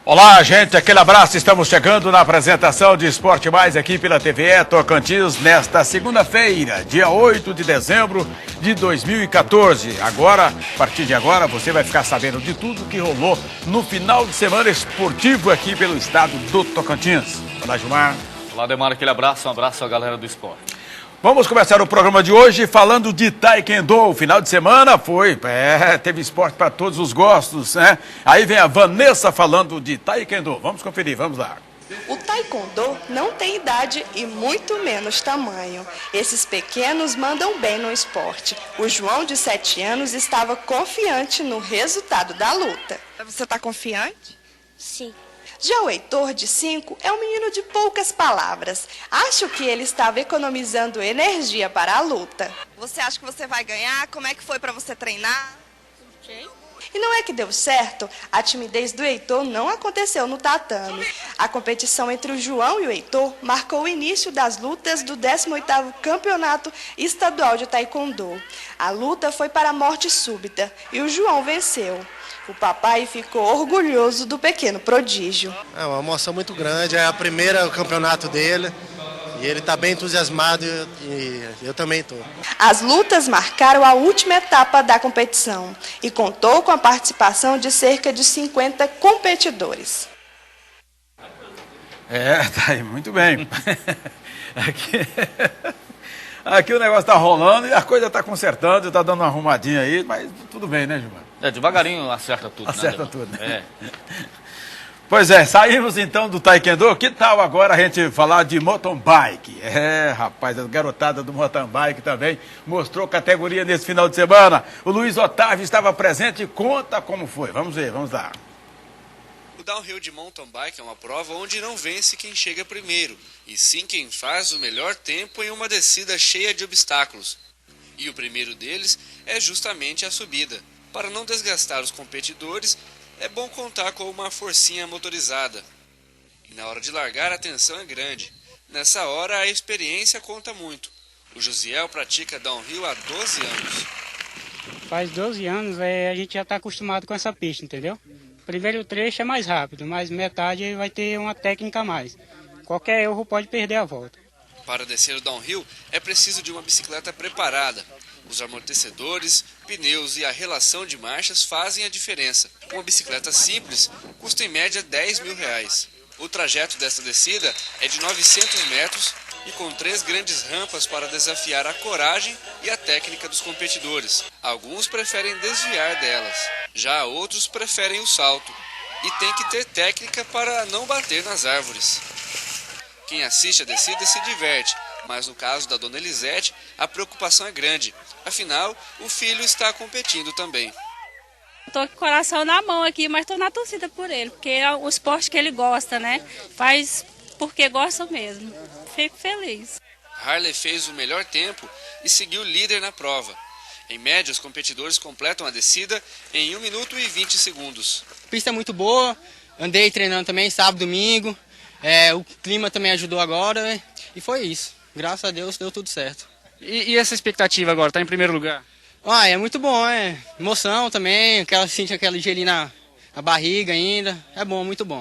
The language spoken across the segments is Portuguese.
Olá, gente, aquele abraço. Estamos chegando na apresentação de Esporte Mais aqui pela TVE Tocantins nesta segunda-feira, dia 8 de dezembro de 2014. Agora, a partir de agora, você vai ficar sabendo de tudo que rolou no final de semana esportivo aqui pelo estado do Tocantins. Olá, Gilmar. Olá, Demar, aquele abraço, um abraço à galera do esporte. Vamos começar o programa de hoje falando de Taekwondo. O final de semana teve esporte para todos os gostos, né? Aí vem a Vanessa falando de Taekwondo. Vamos conferir, vamos lá. O Taekwondo não tem idade e muito menos tamanho. Esses pequenos mandam bem no esporte. O João, de 7 anos, estava confiante no resultado da luta. Você está confiante? Sim. Já o Heitor, de 5, é um menino de poucas palavras. Acho que ele estava economizando energia para a luta. Você acha que você vai ganhar? Como é que foi para você treinar? Okay. E não é que deu certo, a timidez do Heitor não aconteceu no tatame. A competição entre o João e o Heitor marcou o início das lutas do 18º Campeonato Estadual de Taekwondo. A luta foi para a morte súbita e o João venceu. O papai ficou orgulhoso do pequeno prodígio. É uma emoção muito grande, é o primeiro campeonato dele e ele está bem entusiasmado e eu também estou. As lutas marcaram a última etapa da competição e contou com a participação de cerca de 50 competidores. Tá aí, muito bem. Aqui o negócio está rolando e a coisa está consertando, está dando uma arrumadinha aí, mas tudo bem, né, Gilmar? Devagarinho acerta tudo. Acerta né, tudo, né? É. Pois é, saímos então do Taekwondo. Que tal agora a gente falar de mountain bike? Rapaz, a garotada do mountain bike também mostrou categoria nesse final de semana. O Luiz Otávio estava presente e conta como foi. Vamos ver, vamos lá. O downhill de mountain bike é uma prova onde não vence quem chega primeiro, e sim quem faz o melhor tempo em uma descida cheia de obstáculos. E o primeiro deles é justamente a subida. Para não desgastar os competidores, é bom contar com uma forcinha motorizada. E na hora de largar, a tensão é grande. Nessa hora, a experiência conta muito. O Josiel pratica downhill há 12 anos. Faz 12 anos, a gente já está acostumado com essa pista, entendeu? O primeiro trecho é mais rápido, mas metade vai ter uma técnica a mais. Qualquer erro pode perder a volta. Para descer o downhill, é preciso de uma bicicleta preparada. Os amortecedores, pneus e a relação de marchas fazem a diferença. Uma bicicleta simples custa em média R$10.000. O trajeto desta descida é de 900 metros e com 3 grandes rampas para desafiar a coragem e a técnica dos competidores. Alguns preferem desviar delas, já outros preferem o salto. E tem que ter técnica para não bater nas árvores. Quem assiste a descida se diverte, mas no caso da dona Elisete, a preocupação é grande. Afinal, o filho está competindo também. Estou com o coração na mão aqui, mas estou na torcida por ele, porque é o esporte que ele gosta, né? Faz porque gosta mesmo. Fico feliz. Harley fez o melhor tempo e seguiu líder na prova. Em média, os competidores completam a descida em 1 minuto e 20 segundos. A pista é muito boa, andei treinando também sábado, domingo. O clima também ajudou agora e foi isso. Graças a Deus deu tudo certo. E essa expectativa agora, tá em primeiro lugar? É muito bom, emoção também, sente aquele gelinho na barriga ainda, é bom, muito bom.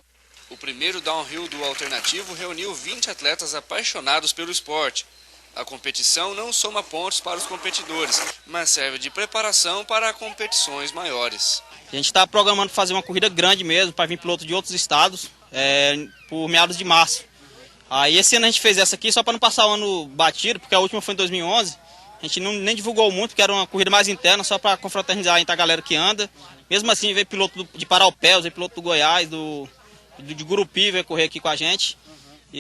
O primeiro downhill do alternativo reuniu 20 atletas apaixonados pelo esporte. A competição não soma pontos para os competidores, mas serve de preparação para competições maiores. A gente está programando fazer uma corrida grande mesmo, para vir piloto de outros estados, por meados de março. Aí esse ano a gente fez essa aqui só para não passar o ano batido, porque a última foi em 2011. A gente nem divulgou muito, porque era uma corrida mais interna, só para confraternizar entre a galera que anda. Mesmo assim, veio piloto de Paraupés, veio piloto do Goiás, de Gurupi, veio correr aqui com a gente.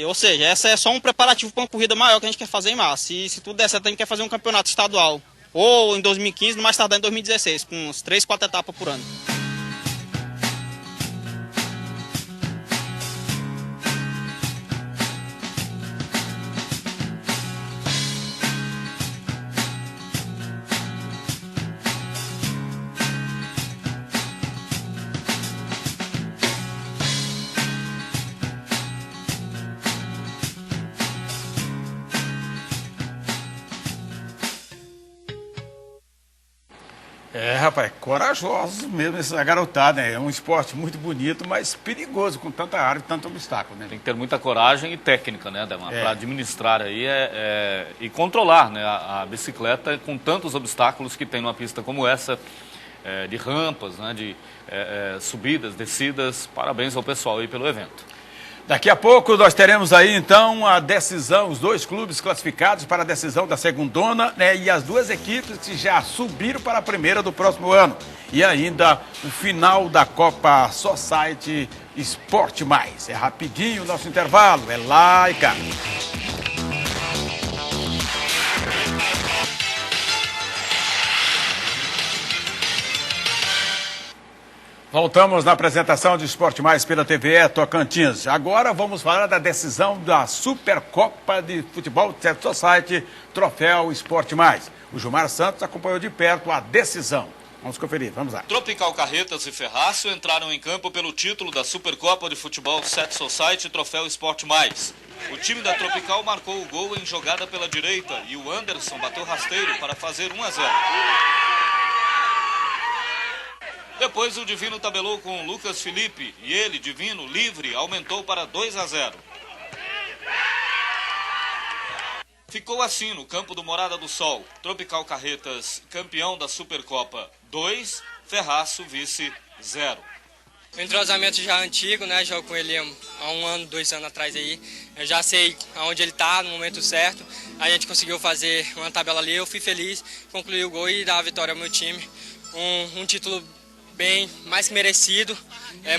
Ou seja, essa é só um preparativo para uma corrida maior que a gente quer fazer em março. E se tudo der certo, a gente quer fazer um campeonato estadual. Ou em 2015, no mais tardar em 2016, com uns 3, 4 etapas por ano. É, rapaz, corajosos mesmo essa garotada, né? É um esporte muito bonito, mas perigoso, com tanta área e tanto obstáculo, né? Tem que ter muita coragem e técnica, né, Ademar? É. Para administrar aí e controlar, né, a bicicleta com tantos obstáculos que tem numa pista como essa, de rampas, né, de subidas, descidas. Parabéns ao pessoal aí pelo evento. Daqui a pouco nós teremos aí, então, a decisão, os 2 clubes classificados para a decisão da segundona, né? E as 2 equipes que já subiram para a primeira do próximo ano. E ainda o final da Copa Society Sport Mais. É rapidinho o nosso intervalo, é lá e cá. Voltamos na apresentação de Esporte Mais pela TVE Tocantins. Agora vamos falar da decisão da Supercopa de Futebol Set Society Troféu Esporte Mais. O Gilmar Santos acompanhou de perto a decisão. Vamos conferir, vamos lá. Tropical Carretas e Ferraço entraram em campo pelo título da Supercopa de Futebol Set Society Troféu Esporte Mais. O time da Tropical marcou o gol em jogada pela direita e o Anderson bateu rasteiro para fazer 1-0. Depois o Divino tabelou com o Lucas Felipe e ele, Divino, livre, aumentou para 2-0. Ficou assim no campo do Morada do Sol. Tropical Carretas, campeão da Supercopa 2, Ferraço, vice 0. O entrosamento já é antigo, né? Jogo com ele há 1 ano, 2 anos atrás aí. Eu já sei aonde ele está, no momento certo. A gente conseguiu fazer uma tabela ali, eu fui feliz, concluí o gol e dar a vitória ao meu time. Um título bem mais que merecido.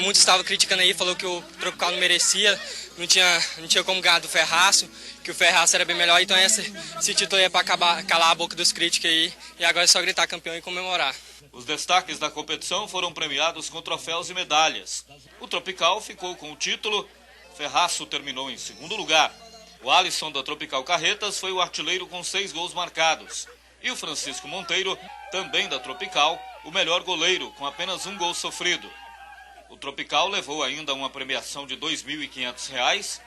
Muitos estavam criticando aí, falou que o Tropical não merecia, não tinha como ganhar do Ferraço, que o Ferraço era bem melhor, então esse título aí é para calar a boca dos críticos aí, e agora é só gritar campeão e comemorar. Os destaques da competição foram premiados com troféus e medalhas. O Tropical ficou com o título, Ferraço terminou em 2º lugar. O Alisson da Tropical Carretas foi o artilheiro com 6 gols marcados. E o Francisco Monteiro, também da Tropical, o melhor goleiro, com apenas 1 gol sofrido. O Tropical levou ainda uma premiação de R$ 2.500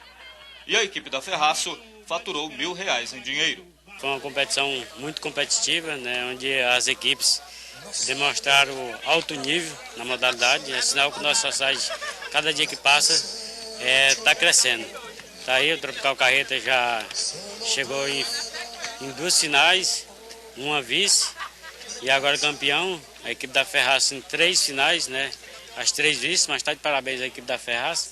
e a equipe da Ferraço faturou R$ 1.000 em dinheiro. Foi uma competição muito competitiva, né, onde as equipes demonstraram alto nível na modalidade. É sinal que o nosso society, cada dia que passa, está crescendo. Tá aí, o Tropical Carreta já chegou em 2 finais, uma vice e agora campeão. A equipe da Ferraço em 3 finais, né? As 3 vices, mas está de parabéns à equipe da Ferraço,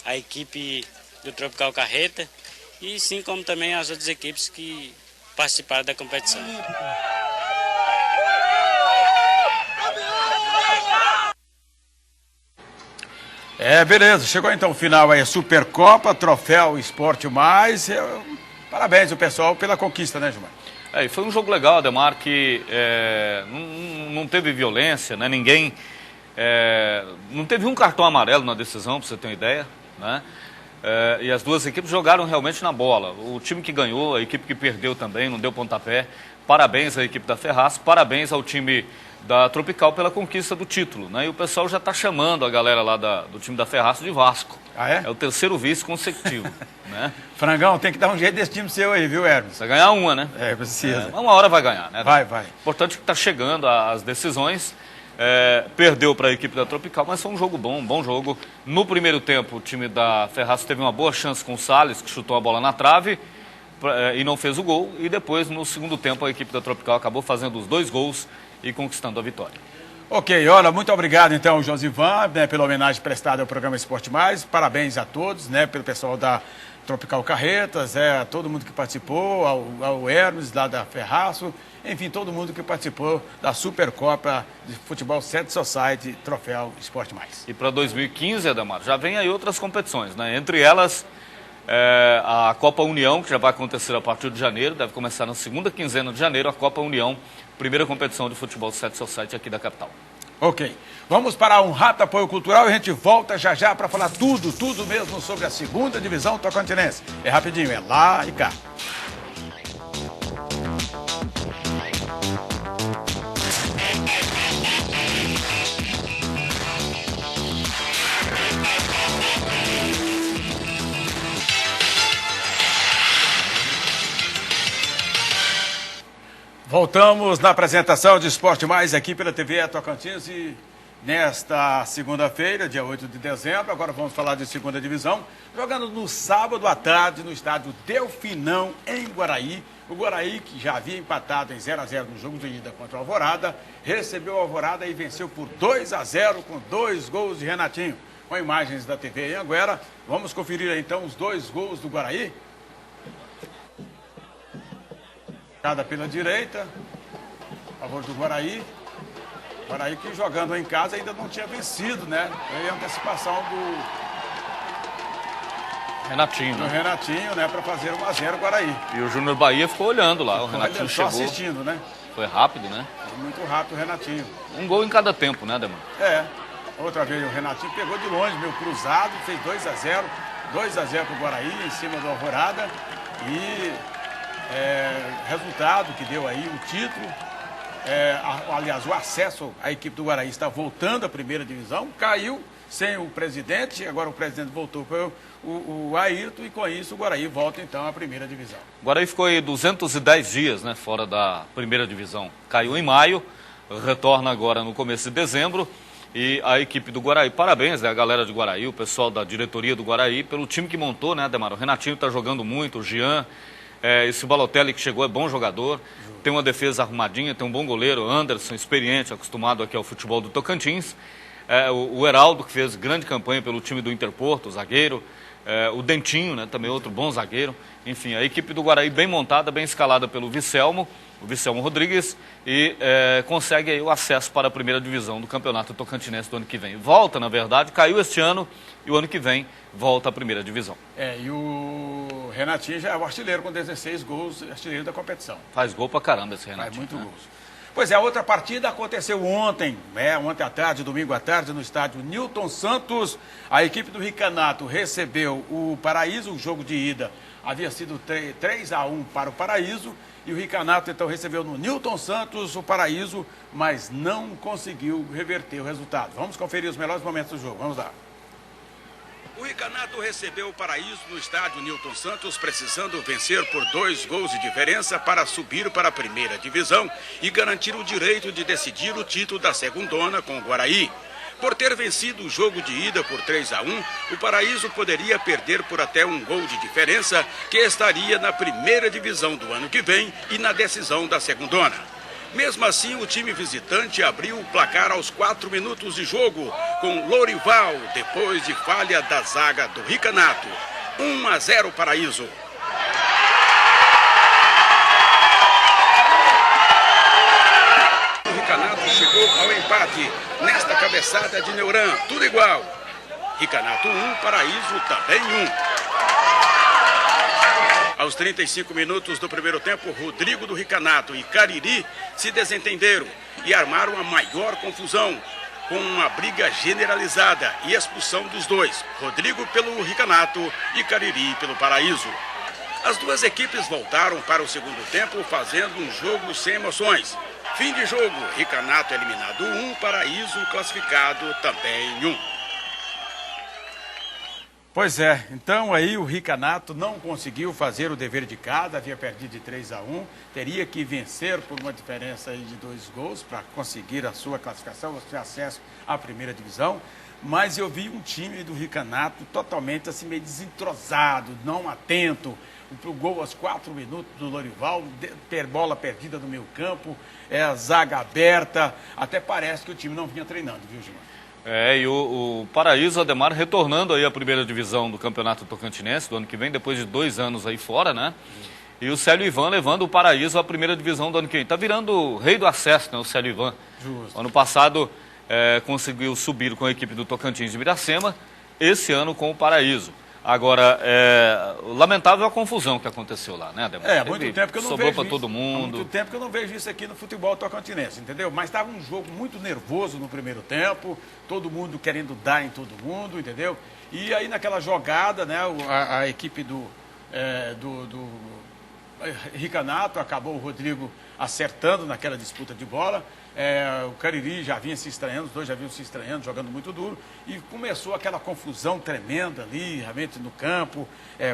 a equipe do Tropical Carreta e sim como também as outras equipes que participaram da competição. Beleza, chegou então o final aí, Supercopa, Troféu Esporte Mais. Parabéns ao pessoal pela conquista, né, Gilmar? E foi um jogo legal, Ademar, que não teve violência, né? Ninguém... não teve um cartão amarelo na decisão, para você ter uma ideia, né? E as 2 equipes jogaram realmente na bola. O time que ganhou, a equipe que perdeu também, não deu pontapé. Parabéns à equipe da Ferraço, parabéns ao time da Tropical pela conquista do título, né? E o pessoal já está chamando a galera lá do time da Ferraço de Vasco. Ah, é? É o 3º vice consecutivo, né? Frangão, tem que dar um jeito desse time seu aí, viu, Hermes? Precisa ganhar uma, né? Precisa. Uma hora vai ganhar, né? Vai. Importante que está chegando as decisões. Perdeu para a equipe da Tropical, mas foi um jogo bom, um bom jogo. No primeiro tempo, o time da Ferraço teve uma boa chance com o Salles, que chutou a bola na trave e não fez o gol. E depois, no segundo tempo, a equipe da Tropical acabou fazendo os 2 gols e conquistando a vitória. Ok, olha, muito obrigado então, Josivan, né, pela homenagem prestada ao programa Esporte Mais. Parabéns a todos, né, pelo pessoal da Tropical Carretas, a todo mundo que participou, ao Hermes lá da Ferraço, enfim, todo mundo que participou da Supercopa de Futebol Set Society Troféu Esporte Mais. E para 2015, Ademar, já vem aí outras competições, né? Entre elas, a Copa União, que já vai acontecer a partir de janeiro, deve começar na 2ª quinzena de janeiro, a Copa União, primeira competição de futebol Set Society aqui da capital. Ok, vamos para um rápido apoio cultural e a gente volta já para falar tudo mesmo sobre a 2ª divisão tocantinense. É rapidinho, é lá e cá. Voltamos na apresentação de Esporte Mais aqui pela TV Tocantins e nesta segunda-feira, dia 8 de dezembro, agora vamos falar de segunda divisão, jogando no sábado à tarde no estádio Delfinão, em Guaraí. O Guaraí, que já havia empatado em 0-0 no jogo de ida contra o Alvorada, recebeu o Alvorada e venceu por 2-0 com 2 gols de Renatinho. Com imagens da TV Anhanguera, vamos conferir então os 2 gols do Guaraí. Cada pela direita, a favor do Guaraí. Guaraí que jogando em casa ainda não tinha vencido, né? Foi a antecipação do Renatinho, do Renatinho, né? Para fazer 1-0 Guaraí. E o Júnior Bahia ficou olhando lá, o Renatinho só chegou. assistindo, né? Foi rápido, né? Foi muito rápido o Renatinho. Um gol em cada tempo, né, Ademar? É. Outra vez o Renatinho pegou de longe, meio cruzado, fez 2-0. 2-0 para o Guaraí, em cima do Alvorada. E resultado que deu aí o título. Aliás, o acesso à equipe do Guaraí está voltando à primeira divisão. Caiu sem o presidente, agora o presidente voltou para o Ayrton e com isso o Guaraí volta então à primeira divisão. O Guaraí ficou aí 210 dias, né, fora da primeira divisão. Caiu em maio, retorna agora no começo de dezembro. E a equipe do Guaraí, parabéns, né, a galera de Guaraí, o pessoal da diretoria do Guaraí, pelo time que montou, né, Ademar? O Renatinho está jogando muito, o Jean, esse Balotelli que chegou é bom jogador, tem uma defesa arrumadinha, tem um bom goleiro, Anderson, experiente, acostumado aqui ao futebol do Tocantins. O Heraldo, que fez grande campanha pelo time do Interporto, o zagueiro. O Dentinho, né, também outro bom zagueiro. Enfim, a equipe do Guaraí bem montada, bem escalada pelo Vicelmo, o Vicelmo Rodrigues, e consegue aí o acesso para a primeira divisão do Campeonato Tocantinense do ano que vem. Volta, na verdade, caiu este ano e o ano que vem volta à primeira divisão. E o Renatinho já é o artilheiro com 16 gols, artilheiro da competição. Faz gol pra caramba esse Renatinho. Faz muito né? gols. Pois é, a outra partida aconteceu ontem, ontem à tarde, domingo à tarde, no estádio Newton Santos. A equipe do Ricanato recebeu o Paraíso, o jogo de ida havia sido 3-1 para o Paraíso. E o Ricanato então recebeu no Newton Santos o Paraíso, mas não conseguiu reverter o resultado. Vamos conferir os melhores momentos do jogo, vamos lá. O Ricanato recebeu o Paraíso no estádio Newton Santos, precisando vencer por 2 gols de diferença para subir para a primeira divisão e garantir o direito de decidir o título da segundona com o Guaraí. Por ter vencido o jogo de ida por 3-1, o Paraíso poderia perder por até 1 gol de diferença, que estaria na primeira divisão do ano que vem e na decisão da segundona. Mesmo assim, o time visitante abriu o placar aos 4 minutos de jogo, com Lorival, depois de falha da zaga do Ricanato. 1-0 Paraíso. O Ricanato chegou ao empate nesta cabeçada de Neuran, tudo igual. Ricanato 1, Paraíso também 1. Aos 35 minutos do primeiro tempo, Rodrigo do Ricanato e Cariri se desentenderam e armaram a maior confusão, com uma briga generalizada e expulsão dos dois, Rodrigo pelo Ricanato e Cariri pelo Paraíso. As duas equipes voltaram para o segundo tempo, fazendo um jogo sem emoções. Fim de jogo, Ricanato eliminado 1, Paraíso classificado também 1. Pois é, então aí o Ricanato não conseguiu fazer o dever de casa, havia perdido de 3-1, teria que vencer por uma diferença aí de 2 gols para conseguir a sua classificação, o seu acesso à primeira divisão, mas eu vi um time do Ricanato totalmente assim meio desentrosado, não atento, o gol aos 4 minutos do Lorival, bola perdida no meio campo, a zaga aberta, até parece que o time não vinha treinando, viu, Gilmar? E o Paraíso, Ademar, retornando aí à primeira divisão do Campeonato Tocantinense do ano que vem, depois de 2 anos aí fora, né? E o Célio Ivan levando o Paraíso à primeira divisão do ano que vem. Tá virando o rei do acesso, né, o Célio Ivan. Justo. Ano passado conseguiu subir com a equipe do Tocantins de Miracema, esse ano com o Paraíso. Agora, lamentável a confusão que aconteceu lá, né, Ademar? Há muito tempo que eu não sobrou vejo para isso. todo mundo. Há muito tempo que eu não vejo isso aqui no futebol tocantinense, entendeu? Mas estava um jogo muito nervoso no primeiro tempo, todo mundo querendo dar em todo mundo, entendeu? E aí naquela jogada, né, a equipe do Ricanato, acabou o Rodrigo acertando naquela disputa de bola. O Cariri já vinha se estranhando, os dois já vinham se estranhando, jogando muito duro, e começou aquela confusão tremenda ali, realmente no campo,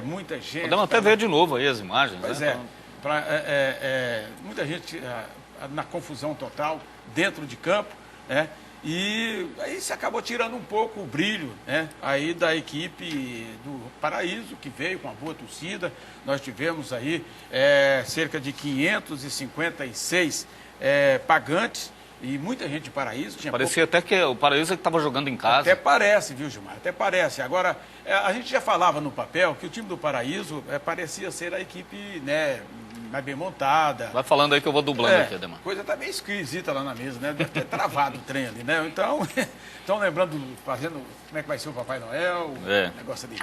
muita gente... Podemos até ver de novo aí as imagens, pois né? muita gente na confusão total, dentro de campo, né? E aí se acabou tirando um pouco o brilho, né, aí da equipe do Paraíso, que veio com uma boa torcida. Nós tivemos aí cerca de 556 pagantes e muita gente de Paraíso. Parecia até que o Paraíso estava jogando em casa. Até parece, viu, Gilmar? Até parece. Agora, a gente já falava no papel que o time do Paraíso parecia ser a equipe, né, mais bem montada. Vai falando aí que eu vou dublando aqui, Ademar. Coisa tá bem esquisita lá na mesa, né? Deve ter travado o trem ali, né? Então, lembrando, fazendo como é que vai ser o Papai Noel, negócio ali,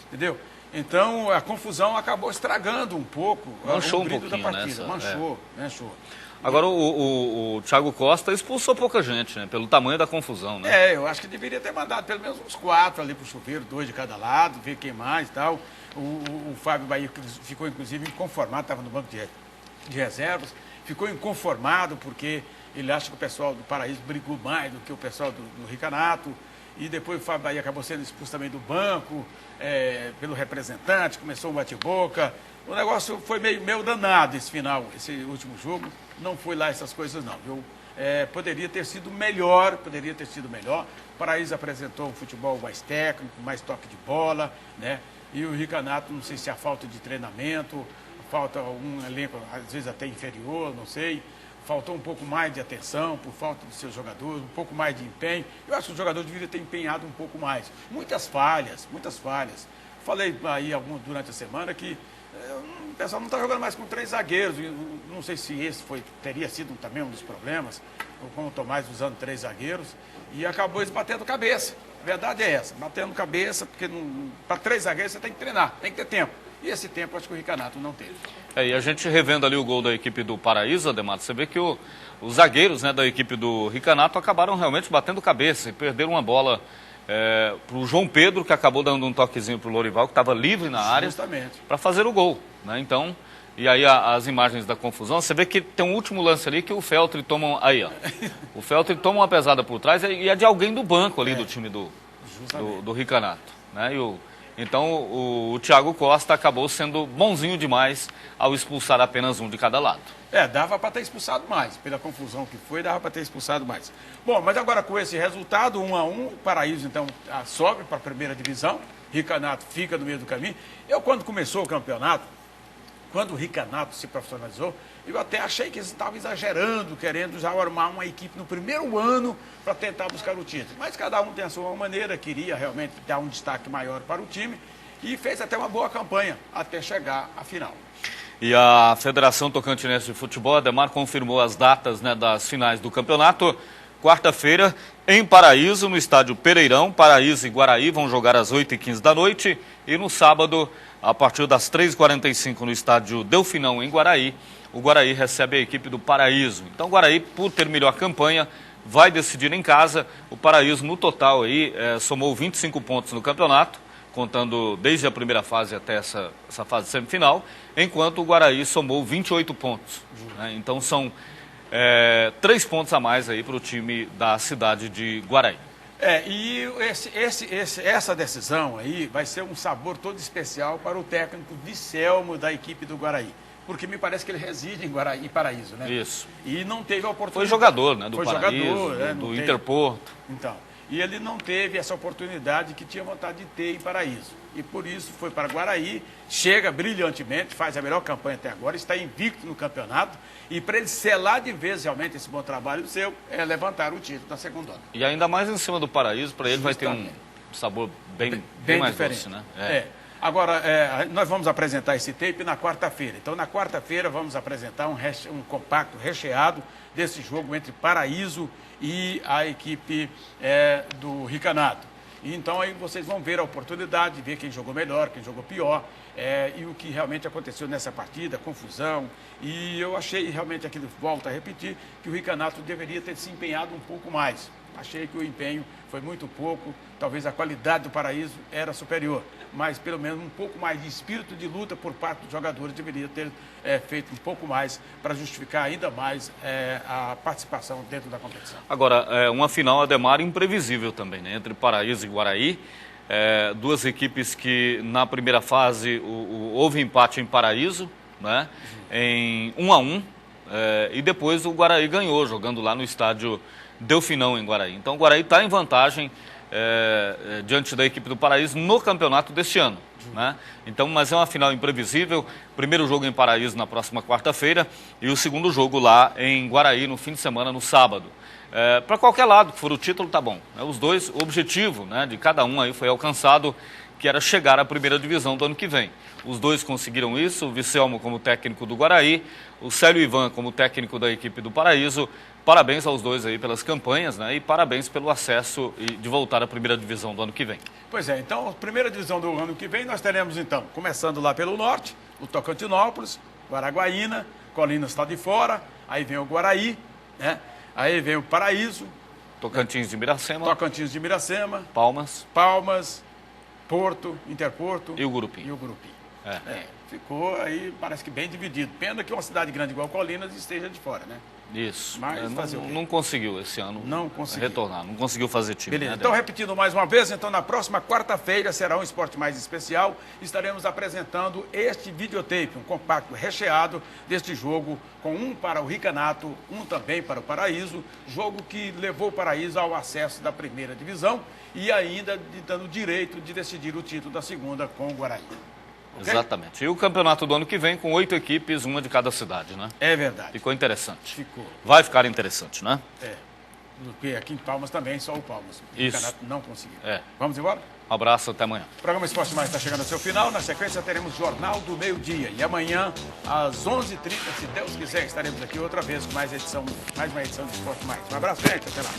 entendeu? Então, a confusão acabou estragando um pouco manchou o brilho da partida. Manchou. Agora, o Thiago Costa expulsou pouca gente, né? Pelo tamanho da confusão, né? Eu acho que deveria ter mandado pelo menos uns 4 ali pro chuveiro, 2 de cada lado, ver quem mais e tal. O Fábio Bahia ficou, inclusive, inconformado, estava no banco de reservas, ficou inconformado porque ele acha que o pessoal do Paraíso brigou mais do que o pessoal do Ricanato, e depois o Fábio Bahia acabou sendo expulso também do banco, pelo representante, começou um bate-boca. O negócio foi meio danado esse último jogo, não foi lá essas coisas não, viu? Poderia ter sido melhor. O Paraíso apresentou um futebol mais técnico, mais toque de bola, né? E o Ricanato, não sei se a falta de treinamento, falta um elenco, às vezes até inferior, não sei. Faltou um pouco mais de atenção por falta de seus jogadores, um pouco mais de empenho. Eu acho que os jogadores deveriam ter empenhado um pouco mais. Muitas falhas. Falei aí durante a semana que o pessoal não está jogando mais com 3 zagueiros. Não sei se esse teria sido também um dos problemas, com o Tomás usando 3 zagueiros, e acabou eles batendo cabeça. A verdade é essa, batendo cabeça, porque para 3 zagueiros você tem que treinar, tem que ter tempo. E esse tempo acho que o Ricanato não teve. E a gente revendo ali o gol da equipe do Paraíso, Ademar, você vê que os zagueiros, né, da equipe do Ricanato acabaram realmente batendo cabeça e perderam uma bola para o João Pedro, que acabou dando um toquezinho para o Lorival, que estava livre na área para fazer o gol, né? Então, e aí as imagens da confusão, você vê que tem um último lance ali que o Feltri toma, aí ó, o Feltri toma uma pesada por trás e é de alguém do banco ali do time do Ricanato, né? Então o Thiago Costa acabou sendo bonzinho demais ao expulsar apenas um de cada lado. Dava para ter expulsado mais, pela confusão que foi, dava para ter expulsado mais. Bom, mas agora com esse resultado, 1-1, o Paraíso então sobe para a primeira divisão, Ricanato fica no meio do caminho. Quando começou o campeonato, quando o Ricanato se profissionalizou, eu até achei que eles estavam exagerando, querendo já armar uma equipe no primeiro ano para tentar buscar o título. Mas cada um tem a sua maneira, queria realmente dar um destaque maior para o time e fez até uma boa campanha até chegar à final. E a Federação Tocantinense de Futebol, Ademar, confirmou as datas, né, das finais do campeonato. Quarta-feira, em Paraíso, no estádio Pereirão, Paraíso e Guaraí vão jogar às 8h15 da noite. E no sábado, a partir das 3h45, no estádio Delfinão, em Guaraí, o Guaraí recebe a equipe do Paraíso. Então o Guaraí, por ter melhor campanha, vai decidir em casa. O Paraíso, no total, aí, somou 25 pontos no campeonato, contando desde a primeira fase até essa fase semifinal, enquanto o Guaraí somou 28 pontos. Né? Então são 3 pontos a mais aí para o time da cidade de Guaraí. E essa decisão aí vai ser um sabor todo especial para o técnico Vicelmo da equipe do Guaraí. Porque me parece que ele reside em Paraíso, né? Isso. E não teve a oportunidade. Foi jogador, né? Do Foi Paraíso, jogador, do Interporto. Então, e ele não teve essa oportunidade que tinha vontade de ter em Paraíso. E por isso foi para Guaraí, chega brilhantemente, faz a melhor campanha até agora, está invicto no campeonato. E para ele selar de vez realmente esse bom trabalho seu, é levantar o título da segunda. E ainda mais em cima do Paraíso, para ele vai ter um sabor bem mais diferente, doce, né? Agora, nós vamos apresentar esse tape na quarta-feira. Então, na quarta-feira, vamos apresentar um compacto recheado desse jogo entre Paraíso e a equipe do Ricanato. E então, aí vocês vão ver a oportunidade de ver quem jogou melhor, quem jogou pior, e o que realmente aconteceu nessa partida, confusão. E eu achei realmente, aqui volto a repetir, que o Ricanato deveria ter se empenhado um pouco mais. Achei que o empenho foi muito pouco, talvez a qualidade do Paraíso era superior, mas pelo menos um pouco mais de espírito de luta por parte dos jogadores deveria ter feito um pouco mais para justificar ainda mais a participação dentro da competição. Agora, uma final, Ademar, imprevisível também, né? Entre Paraíso e Guaraí, duas equipes que na primeira fase houve empate em Paraíso, né? Em 1-1. e depois o Guaraí ganhou, jogando lá no estádio Delfinão, em Guaraí. Então o Guaraí está em vantagem diante da equipe do Paraíso no campeonato deste ano. Né? Então, mas é uma final imprevisível. Primeiro jogo em Paraíso na próxima quarta-feira e o segundo jogo lá em Guaraí no fim de semana, no sábado. Para qualquer lado que for o título, tá bom. Os dois, o objetivo, né, de cada um aí foi alcançado, que era chegar à primeira divisão do ano que vem. Os dois conseguiram isso, o Vicelmo como técnico do Guaraí, o Célio Ivan como técnico da equipe do Paraíso. Parabéns aos dois aí pelas campanhas, né? E parabéns pelo acesso e de voltar à primeira divisão do ano que vem. Pois é, então, a primeira divisão do ano que vem nós teremos, então, começando lá pelo norte, o Tocantinópolis, Guaraguaína, Colinas está de fora, aí vem o Guaraí, né? Aí vem o Paraíso. Tocantins de Miracema. Tocantins de Miracema. Palmas. Palmas, Porto, Interporto. E o Grupim. Ficou aí, parece que bem dividido. Pena que uma cidade grande igual Colinas esteja de fora, né? Isso. Mas não conseguiu esse ano retornar, não conseguiu fazer time. Beleza, né? então repetindo mais uma vez, então na próxima quarta-feira será um Esporte Mais especial. Estaremos apresentando este videotape, um compacto recheado deste jogo, com um para o Ricanato, um também para o Paraíso, jogo que levou o Paraíso ao acesso da primeira divisão e ainda dando direito de decidir o título da segunda com o Guaraí. Okay? Exatamente. E o campeonato do ano que vem com 8 equipes, uma de cada cidade, né? É verdade. Ficou interessante. Ficou. Vai ficar interessante, né? Porque aqui em Palmas também, só o Palmas. O campeonato não conseguiu. Vamos embora? Um abraço, até amanhã. O programa Esporte Mais está chegando ao seu final. Na sequência teremos Jornal do Meio-Dia. E amanhã, às 11h30, se Deus quiser, estaremos aqui outra vez com mais uma edição de Esporte Mais. Um abraço, gente. Até lá.